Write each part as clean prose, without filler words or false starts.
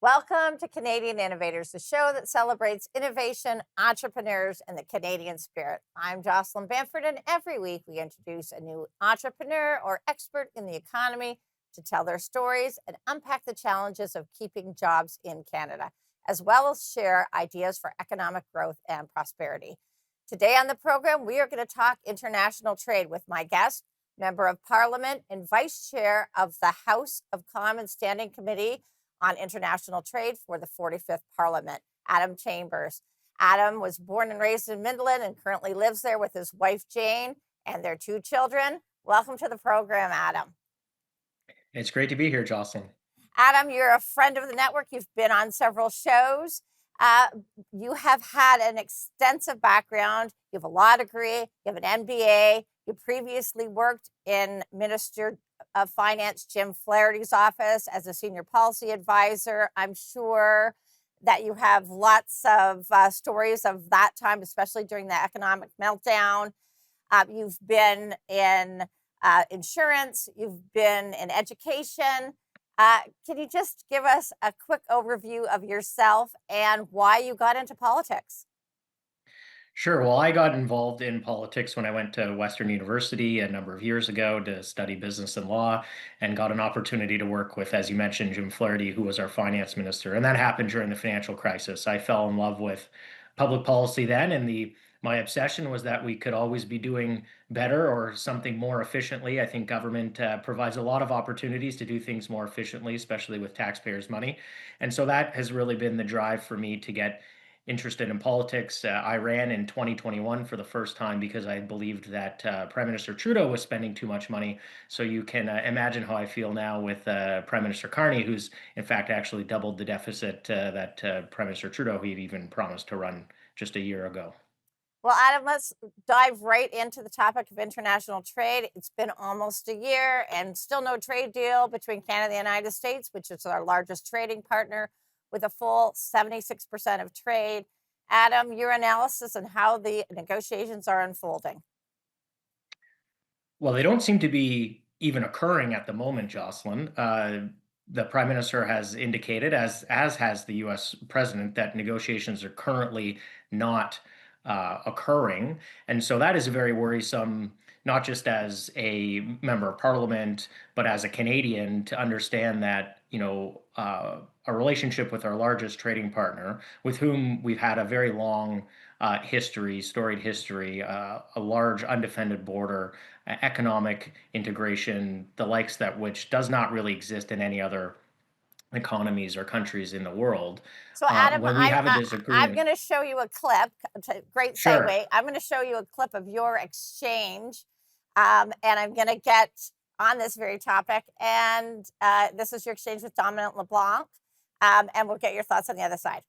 Welcome to Canadian Innovators, the show that celebrates innovation, entrepreneurs, and the Canadian spirit. I'm Jocelyn Bamford, and every week we introduce a new entrepreneur or expert in the economy to tell their stories and unpack the challenges of keeping jobs in Canada, as well as share ideas for economic growth and prosperity. Today on the program, we are going to talk international trade with my guest, Member of Parliament and Vice Chair of the House of Commons Standing Committee on International Trade for the 45th Parliament, Adam Chambers. Adam was born and raised in Midland and currently lives there with his wife, Jane, and their two children. Welcome to the program, Adam. It's great to be here, Jocelyn. Adam, you're a friend of the network. You've been on several shows. Uh, you have had an extensive background. You have a law degree. You have an MBA. You previously worked in Minister of Finance Jim Flaherty's office as a senior policy advisor. I'm sure that you have lots of stories of that time, especially during the economic meltdown. You've been in insurance. You've been in education. Can you just give us a quick overview of yourself and why you got into politics? Sure. Well, I got involved in politics when I went to Western University a number of years ago to study business and law and got an opportunity to work with, as you mentioned, Jim Flaherty, who was our finance minister. And that happened during the financial crisis. I fell in love with public policy then, and my obsession was that we could always be doing better or something more efficiently. I think government provides a lot of opportunities to do things more efficiently, especially with taxpayers' money. And so that has really been the drive for me to get interested in politics. I ran in 2021 for the first time because I believed that Prime Minister Trudeau was spending too much money. So you can imagine how I feel now with Prime Minister Carney, who's in fact actually doubled the deficit that Prime Minister Trudeau he'd even promised to run just a year ago. Well, Adam, let's dive right into the topic of international trade. It's been almost a year and still no trade deal between Canada and the United States, which is our largest trading partner, with a full 76% of trade. Adam, your analysis on how the negotiations are unfolding. Well, they don't seem to be even occurring at the moment, Jocelyn. The Prime Minister has indicated, as has the U.S. President, that negotiations are currently not occurring, and so that is very worrisome. Not just as a member of Parliament, but as a Canadian, to understand that a relationship with our largest trading partner, with whom we've had a very long storied history, a large undefended border, economic integration, the likes that which does not really exist in any other economies or countries in the world. So, Adam, When we have a I'm disagreement, going to show you a clip. Great sure. segue. I'm going to show you a clip of your exchange, and I'm going to get on this very topic. And this is your exchange with Dominic LeBlanc, and we'll get your thoughts on the other side.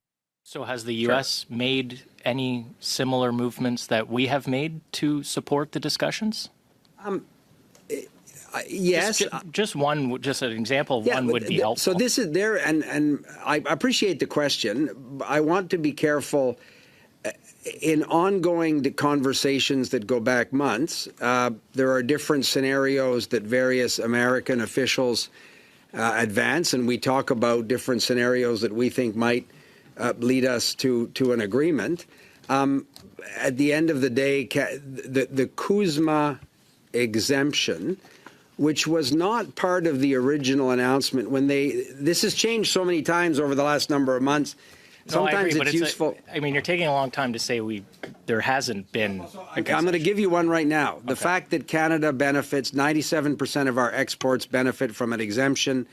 So has the Sure. U.S. made any similar movements that we have made to support the discussions? Yes. Just an example of one would be helpful. So this is there, and I appreciate the question. I want to be careful in ongoing conversations that go back months. There are different scenarios that various American officials advance, and we talk about different scenarios that we think might lead us to an agreement. At the end of the day, the CUSMA exemption, which was not part of the original announcement this has changed so many times over the last number of months. Sometimes no, I agree, it's useful. You're taking a long time to say there hasn't been. Okay, I'm going to give you one right now. The fact that Canada benefits, 97% of our exports benefit from an exemption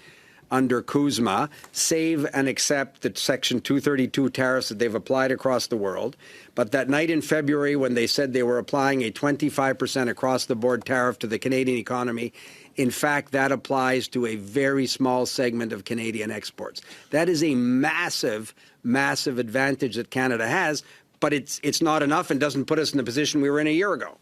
under CUSMA, save and accept the Section 232 tariffs that they've applied across the world. But that night in February, when they said they were applying a 25% across-the-board tariff to the Canadian economy, in fact, that applies to a very small segment of Canadian exports. That is a massive, massive advantage that Canada has, but it's not enough and doesn't put us in the position we were in a year ago.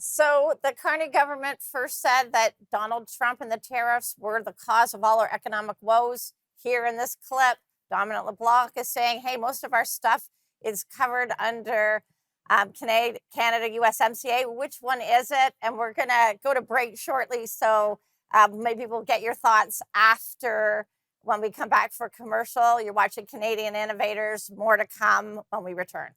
So the Carney government first said that Donald Trump and the tariffs were the cause of all our economic woes. Here in this clip, Dominic LeBlanc is saying, hey, most of our stuff is covered under Canada USMCA. Which one is it? And we're going to go to break shortly. So maybe we'll get your thoughts after when we come back for commercial. You're watching Canadian Innovators. More to come when we return.